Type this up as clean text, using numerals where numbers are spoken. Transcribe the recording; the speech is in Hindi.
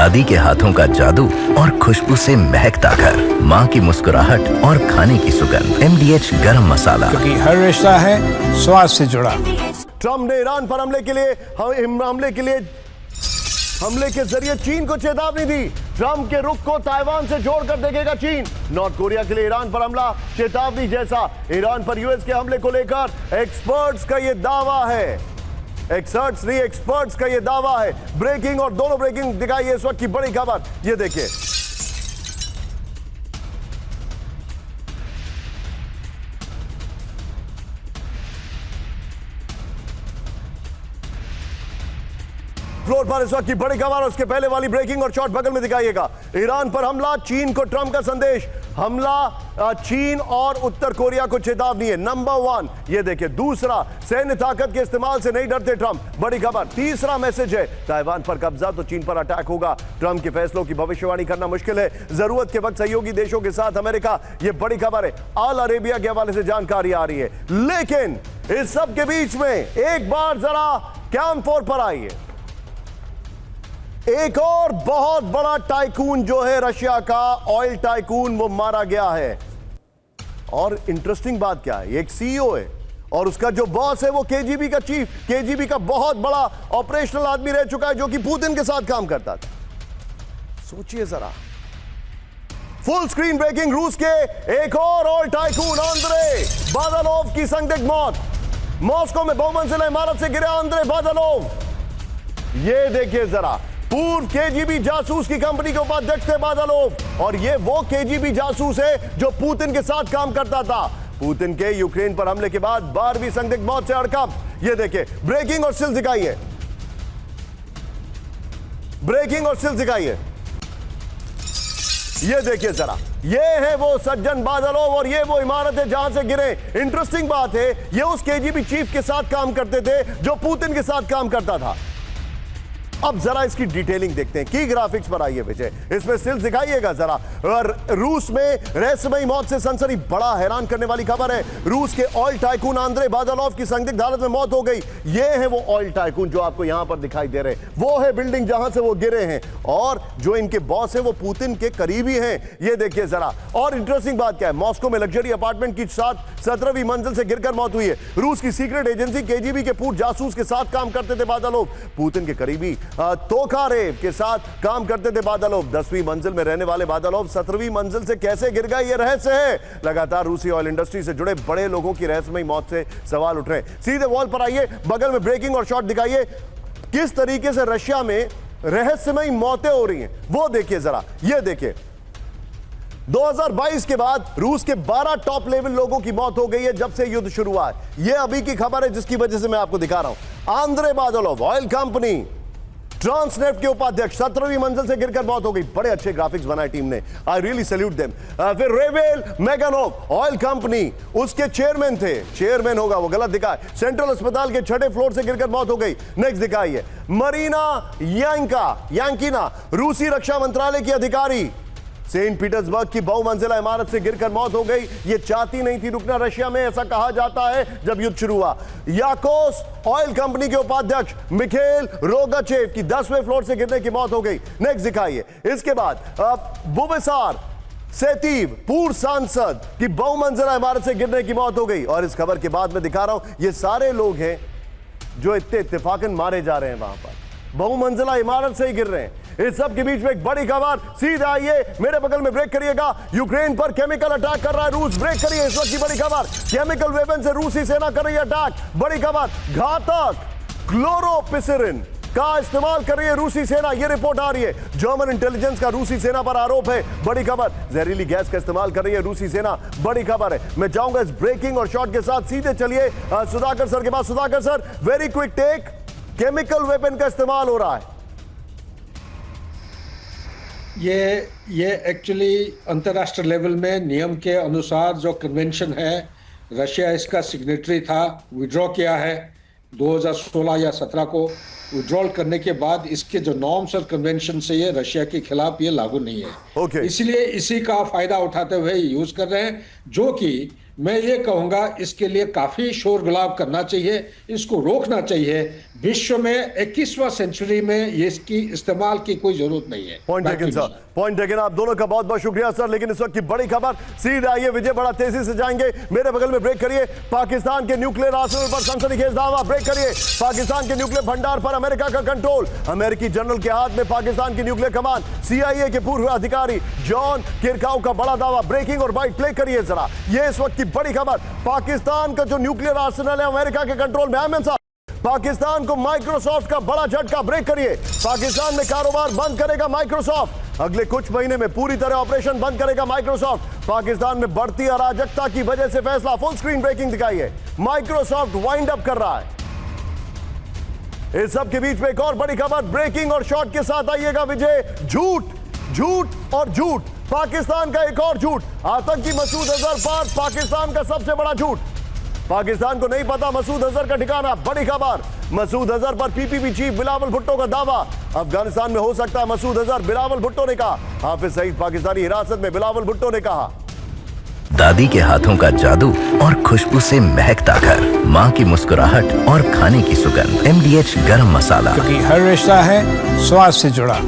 दादी के हाथों का जादू और खुशबू से महकता घर, माँ की मुस्कुराहट और खाने की सुगंध। MDH गरम मसाला, क्योंकि हर रिश्ता है स्वाद से जुड़ा। ट्रंप ने ईरान पर हमले के जरिए चीन को चेतावनी दी। ट्रंप के रुख को ताइवान से जोड़कर देखेगा चीन। नॉर्थ कोरिया के लिए ईरान पर हमला चेतावनी जैसा। ईरान पर यूएस के हमले को लेकर एक्सपर्ट्स का यह दावा है। एक्सपर्ट्स का यह दावा है। ब्रेकिंग और दोनों ब्रेकिंग दिखाई इस वक्त की बड़ी खबर, ये देखिए। फ्लोर पर इस वक्त की बड़ी खबर, उसके पहले वाली ब्रेकिंग और शॉट बगल में दिखाइएगा। ईरान पर हमला, चीन को ट्रंप का संदेश। हमला चीन और उत्तर कोरिया को चेतावनी है। नंबर 1 ये देखिए। दूसरा, सैन्य ताकत के इस्तेमाल से नहीं डरते ट्रंप, बड़ी खबर। तीसरा मैसेज है, ताइवान पर कब्जा तो चीन पर अटैक होगा। ट्रंप के फैसलों की भविष्यवाणी करना मुश्किल है, जरूरत के वक्त सहयोगी देशों के साथ अमेरिका, ये बड़ी खबर है। आल अरेबिया के हवाले से जानकारी आ रही है। लेकिन इस सब के बीच में एक बार जरा कैंप 4 पर आइए। एक और बहुत बड़ा टाइकून जो है रशिया का, ऑयल टाइकून, वो मारा गया है। और इंटरेस्टिंग बात क्या है, एक सीईओ है और उसका जो बॉस है वो केजीबी का चीफ, केजीबी का बहुत बड़ा ऑपरेशनल आदमी रह चुका है, जो कि पुतिन के साथ काम करता था। सोचिए जरा। फुल स्क्रीन ब्रेकिंग, रूस के एक और ऑयल टाइकून आंद्रे बादालोव की संदिग्ध मौत। मॉस्को में बहुमंजिला इमारत से गिरे आंद्रे बादालोव। ये देखिए जरा, पूर्व केजीबी जासूस की कंपनी के उपाध्यक्ष थे बादालोव, और ये वो केजीबी जासूस है जो पुतिन के साथ काम करता था। पुतिन के यूक्रेन पर हमले के बाद 12वीं संदिग्ध मौत से हड़कंप। ये देखिए, ब्रेकिंग और स्टिल्स दिखाइए। ब्रेकिंग और स्टिल्स दिखाइए। ये देखिए जरा, ये है वो सज्जन बादालोव और ये वो इमारत है जहां से गिरे। इंटरेस्टिंग बात है, ये उस केजीबी चीफ के साथ काम करते थे जो पुतिन के साथ काम करता था। अब जरा इसकी डिटेलिंग देखते हैं। की ग्राफिक्स पर आइए विजय, इसमें स्टिल्स दिखाइएगा जरा। और रूस में रहस्यमयी मौत से सनसनी, बड़ा हैरान करने वाली खबर है। रूस के ऑयल टाइकून आंद्रे बादालोव की संदिग्ध हालत में मौत हो गई। ये है वो ऑयल टाइकून जो आपको यहां पर दिखाई दे रहे हैं, वो है बिल्डिंग जहां से वो गिरे हैं, और जो इनके बॉस है वो पुतिन के करीबी हैं। ये देखिए जरा। और इंटरेस्टिंग बात क्या है, मॉस्को में लग्जरी अपार्टमेंट की 17वीं मंजिल से गिरकर मौत हुई है। रूस की सीक्रेट एजेंसी केजीबी के पूर्व जासूस के साथ काम करते थे बादालोव, पुतिन के करीबी तोखारेव के साथ काम करते थे बादालोव। 10वीं मंजिल में रहने वाले बादालोव 17वीं मंजिल से कैसे गिर गए, ये रहस्य है। लगातार रूसी ऑयल इंडस्ट्री से जुड़े बड़े लोगों की रहस्यमयी मौत से सवाल उठ रहे हैं। सीधे वॉल पर आइए, बगल में ब्रेकिंग और शॉट दिखाइए। किस तरीके से रशिया में रहस्यमयी मौतें हो रही हैं वो देखिए जरा। ये देखिए, 2022 के बाद रूस के 12 टॉप लेवल लोगों की मौत हो गई है जब से युद्ध शुरू हुआ है। यह अभी की खबर है जिसकी वजह से मैं आपको दिखा रहा हूं। आंद्रे बादालोव, ऑयल कंपनी ट्रांसनेफ्ट के उपाध्यक्ष, 17वीं मंजिल से गिरकर मौत हो गई। बड़े अच्छे ग्राफिक्स बनाए टीम ने, आई रियली सैल्यूट देम। फिर रेवेल मेगानोव, ऑयल कंपनी, उसके चेयरमैन थे, चेयरमैन होगा वो, गलत दिखा है। सेंट्रल अस्पताल के 6ठे फ्लोर से गिरकर मौत हो गई। नेक्स्ट दिखाइए, मरीना यांकिना, रूसी रक्षा मंत्रालय की अधिकारी, सेंट पीटर्सबर्ग की बहुमंजिला इमारत से गिरकर मौत हो गई। ये चाहती नहीं थी रुकना रशिया में, ऐसा कहा जाता है जब युद्ध शुरू हुआ। याकोस ऑयल कंपनी के उपाध्यक्ष मिखेल रोगाचेव की 10वें फ्लोर से गिरने की मौत हो गई। नेक्स्ट दिखाइए। इसके बाद बुबेसार सेतीव, पूर्व सांसद, की बहुमंजिला इमारत से गिरने की मौत हो गई। और इस खबर के बाद मैं दिखा रहा हूं, ये सारे लोग हैं जो इतने इत्तेफाकन मारे जा रहे हैं वहां पर, बहुमंजिला इमारत से ही गिर रहे हैं। इस सब के बीच में एक बड़ी खबर, सीधे आइए मेरे बगल में, ब्रेक करिएगा। यूक्रेन पर केमिकल अटैक कर रहा है रूस, ब्रेक करिए। इस वक्त की बड़ी खबर, केमिकल वेपन से रूसी सेना कर रही है अटैक, बड़ी खबर। घातक क्लोरोपिसिरिन का इस्तेमाल कर रही है रूसी सेना, यह रिपोर्ट आ रही है। जर्मन इंटेलिजेंस का रूसी सेना पर आरोप है, बड़ी खबर। जहरीली गैस का इस्तेमाल कर रही है रूसी सेना, बड़ी खबर है। मैं जाऊंगा इस ब्रेकिंग और शॉट के साथ, सीधे चलिए सुधाकर सर के पास। Sudhakar sir, very quick take, chemical weapon का इस्तेमाल हो रहा है। ये एक्चुअली अंतर्राष्ट्रीय लेवल में नियम के अनुसार जो कन्वेंशन है, रशिया इसका सिग्नेटरी था, विड्रॉ किया है 2016 या 17 को। विड्रॉल करने के बाद इसके जो नॉर्म्स और कन्वेंशन से ये रशिया के खिलाफ ये लागू नहीं है। इसलिए इसी का फायदा उठाते हुए यूज कर रहे हैं, जो कि मैं ये कहूंगा इसके लिए काफी शोर गुलाब करना चाहिए, इसको रोकना चाहिए। विश्व में 21वां सेंचुरी में ये इसकी इस्तेमाल की कोई जरूरत नहीं है। Point taken sir, point taken. आप दोनों का बहुत बहुत शुक्रिया सर। लेकिन इस वक्त की बड़ी खबर सीधा आइए, विजय बड़ा तेजी से जाएंगे। मेरे बगल में ब्रेक करिए। पाकिस्तान के न्यूक्लियर आर्सेनल पर सनसनीखेज दावा। ब्रेक करिए। पाकिस्तान के न्यूक्लियर भंडार पर अमेरिका का कंट्रोल, अमेरिकी जनरल के हाथ में पाकिस्तान की न्यूक्लियर कमान। CIA के पूर्व अधिकारी जॉन किरकाउ का बड़ा दावा। ब्रेकिंग और बाइट प्ले करिए जरा। ये इस वक्त की बड़ी खबर, पाकिस्तान का जो न्यूक्लियर आर्सेनल है अमेरिका के कंट्रोल में। अहमद साहब, पाकिस्तान को माइक्रोसॉफ्ट का बड़ा झटका। ब्रेक करिए। पाकिस्तान में कारोबार बंद करेगा माइक्रोसॉफ्ट। अगले कुछ महीने में पूरी तरह ऑपरेशन बंद करेगा माइक्रोसॉफ्ट। पाकिस्तान में बढ़ती अराजकता की वजह से फैसला। फुल स्क्रीन ब्रेकिंग दिखाइए। माइक्रोसॉफ्ट वाइंड अप कर रहा है। इस सब के बीच में एक और बड़ी खबर, ब्रेकिंग और शॉर्ट के साथ आइएगा विजय। झूठ, झूठ और झूठ। पाकिस्तान का एक और झूठ, आतंकी मसूद अजहर पर पाकिस्तान का सबसे बड़ा झूठ। पाकिस्तान को नहीं पता मसूद अजहर का ठिकाना। बड़ी खबर, मसूद अजहर पर PPP चीफ बिलावल भुट्टो का दावा। अफगानिस्तान में हो सकता है मसूद अजहर, बिलावल भुट्टो ने कहा। हाफिज सईद पाकिस्तानी हिरासत में, बिलावल भुट्टो ने कहा। दादी के हाथों का जादू और खुशबू से महकता घर, माँ की मुस्कुराहट और खाने की सुगंध। MDH गरम मसाला। क्योंकि हर रिश्ता है स्वाद से जुड़ा।